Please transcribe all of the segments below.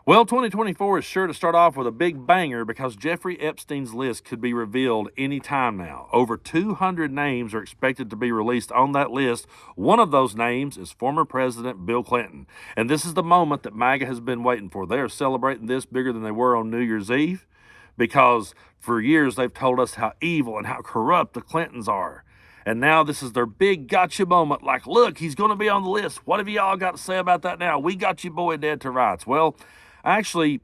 Well, 2024 is sure to start off with a big banger because Jeffrey Epstein's list could be revealed any time now. Over 200 names are expected to be released on that list. One of those names is former President Bill Clinton. And this is the moment that MAGA has been waiting for. They are celebrating this bigger than they were on New Year's Eve because for years they've told us how evil and how corrupt the Clintons are. And now this is their big gotcha moment. Like, look, he's going to be on the list. What have y'all got to say about that now? We got you boy dead to rights. Well, actually,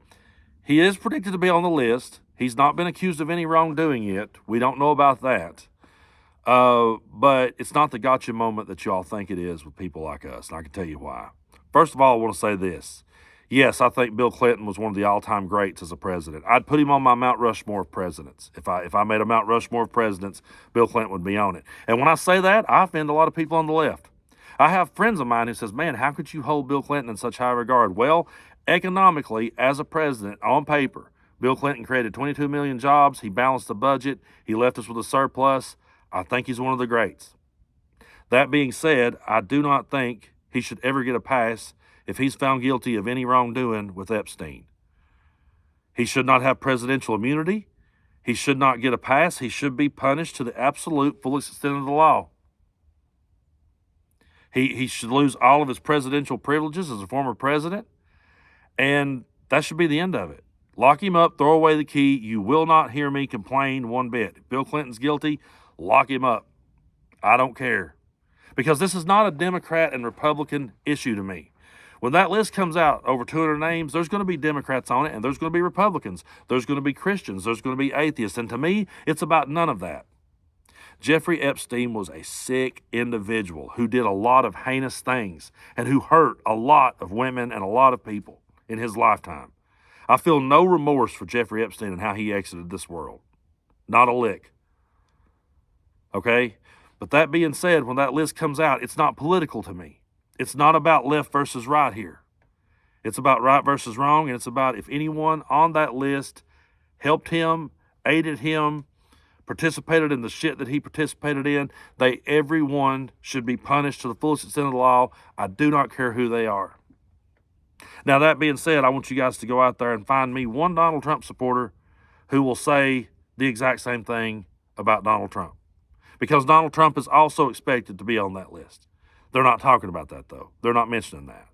he is predicted to be on the list. He's not been accused of any wrongdoing yet. We don't know about that. But it's not the gotcha moment that you all think it is with people like us, and I can tell you why. First of all, I want to say this. Yes, I think Bill Clinton was one of the all-time greats as a president. I'd put him on my Mount Rushmore of presidents. If I made a Mount Rushmore of presidents, Bill Clinton would be on it. And when I say that, I offend a lot of people on the left. I have friends of mine who says, man, how could you hold Bill Clinton in such high regard? Well, economically, as a president, on paper, Bill Clinton created 22 million jobs. He balanced the budget. He left us with a surplus. I think he's one of the greats. That being said, I do not think he should ever get a pass if he's found guilty of any wrongdoing with Epstein. He should not have presidential immunity. He should not get a pass. He should be punished to the absolute fullest extent of the law. He should lose all of his presidential privileges as a former president. And that should be the end of it. Lock him up, throw away the key. You will not hear me complain one bit. If Bill Clinton's guilty, lock him up. I don't care. Because this is not a Democrat and Republican issue to me. When that list comes out, over 200 names, there's going to be Democrats on it, and there's going to be Republicans. There's going to be Christians. There's going to be atheists. And to me, it's about none of that. Jeffrey Epstein was a sick individual who did a lot of heinous things and who hurt a lot of women and a lot of people in his lifetime. I feel no remorse for Jeffrey Epstein and how he exited this world. Not a lick. Okay? But that being said, when that list comes out, it's not political to me. It's not about left versus right here. It's about right versus wrong, and it's about if anyone on that list helped him, aided him, participated in the shit that he participated in, everyone should be punished to the fullest extent of the law. I do not care who they are. Now, that being said, I want you guys to go out there and find me one Donald Trump supporter who will say the exact same thing about Donald Trump. Because Donald Trump is also expected to be on that list. They're not talking about that, though. They're not mentioning that.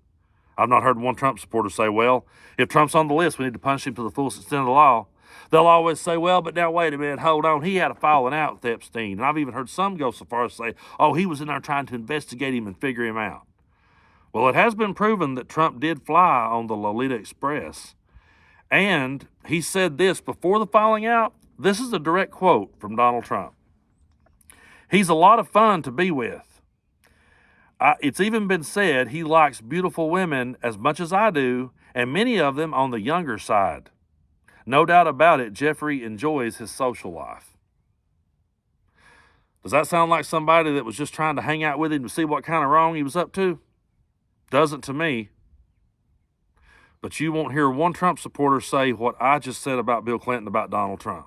I've not heard one Trump supporter say, well, if Trump's on the list, we need to punish him to the fullest extent of the law. They'll always say, well, but now wait a minute, hold on. He had a falling out with Epstein. And I've even heard some go so far as to say, oh, he was in there trying to investigate him and figure him out. Well, it has been proven that Trump did fly on the Lolita Express. And he said this before the falling out. This is a direct quote from Donald Trump. He's a lot of fun to be with. It's even been said he likes beautiful women as much as I do, and many of them on the younger side. No doubt about it, Jeffrey enjoys his social life. Does that sound like somebody that was just trying to hang out with him to see what kind of wrong he was up to? Doesn't to me. But you won't hear one Trump supporter say what I just said about Bill Clinton about Donald Trump.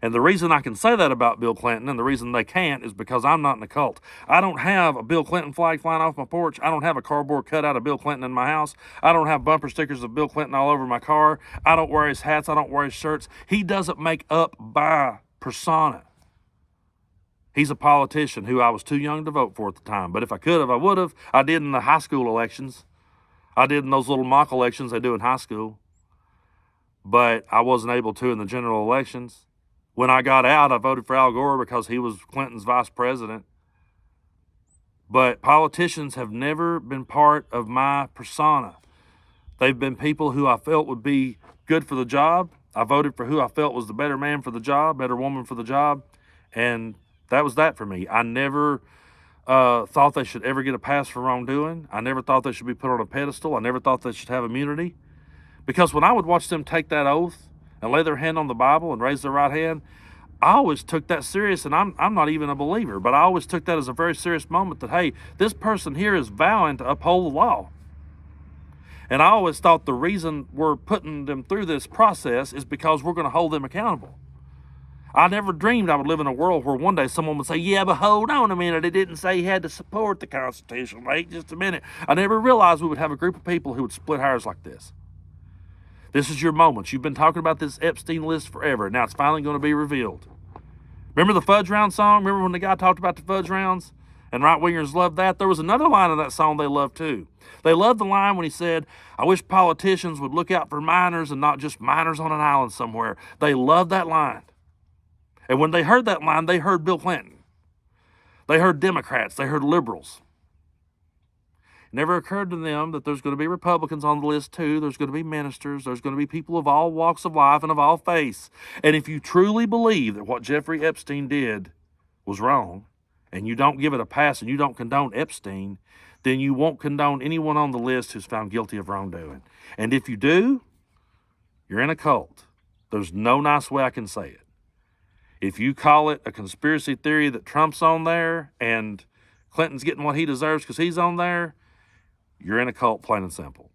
And the reason I can say that about Bill Clinton and the reason they can't is because I'm not in a cult. I don't have a Bill Clinton flag flying off my porch. I don't have a cardboard cutout of Bill Clinton in my house. I don't have bumper stickers of Bill Clinton all over my car. I don't wear his hats. I don't wear his shirts. He doesn't make up by persona. He's a politician who I was too young to vote for at the time. But if I could have, I would have. I did in the high school elections. I did in those little mock elections they do in high school. But I wasn't able to in the general elections. When I got out, I voted for Al Gore because he was Clinton's vice president. But politicians have never been part of my persona. They've been people who I felt would be good for the job. I voted for who I felt was the better man for the job, better woman for the job. And that was that for me. I never thought they should ever get a pass for wrongdoing. I never thought they should be put on a pedestal. I never thought they should have immunity. Because when I would watch them take that oath and lay their hand on the Bible and raise their right hand, I always took that serious, and I'm not even a believer, but I always took that as a very serious moment that, hey, this person here is vowing to uphold the law. And I always thought the reason we're putting them through this process is because we're going to hold them accountable. I never dreamed I would live in a world where one day someone would say, yeah, but hold on a minute, it didn't say you had to support the Constitution. Wait just a minute. I never realized we would have a group of people who would split hairs like this. This is your moment. You've been talking about this Epstein list forever. Now it's finally going to be revealed. Remember the fudge round song? Remember when the guy talked about the fudge rounds? And right-wingers loved that. There was another line of that song they loved too. They loved the line when he said, I wish politicians would look out for minors and not just minors on an island somewhere. They loved that line. And when they heard that line, they heard Bill Clinton. They heard Democrats. They heard liberals. It never occurred to them that there's going to be Republicans on the list too. There's going to be ministers. There's going to be people of all walks of life and of all faiths. And if you truly believe that what Jeffrey Epstein did was wrong, and you don't give it a pass and you don't condone Epstein, then you won't condone anyone on the list who's found guilty of wrongdoing. And if you do, you're in a cult. There's no nice way I can say it. If you call it a conspiracy theory that Trump's on there and Clinton's getting what he deserves because he's on there, you're in a cult, plain and simple.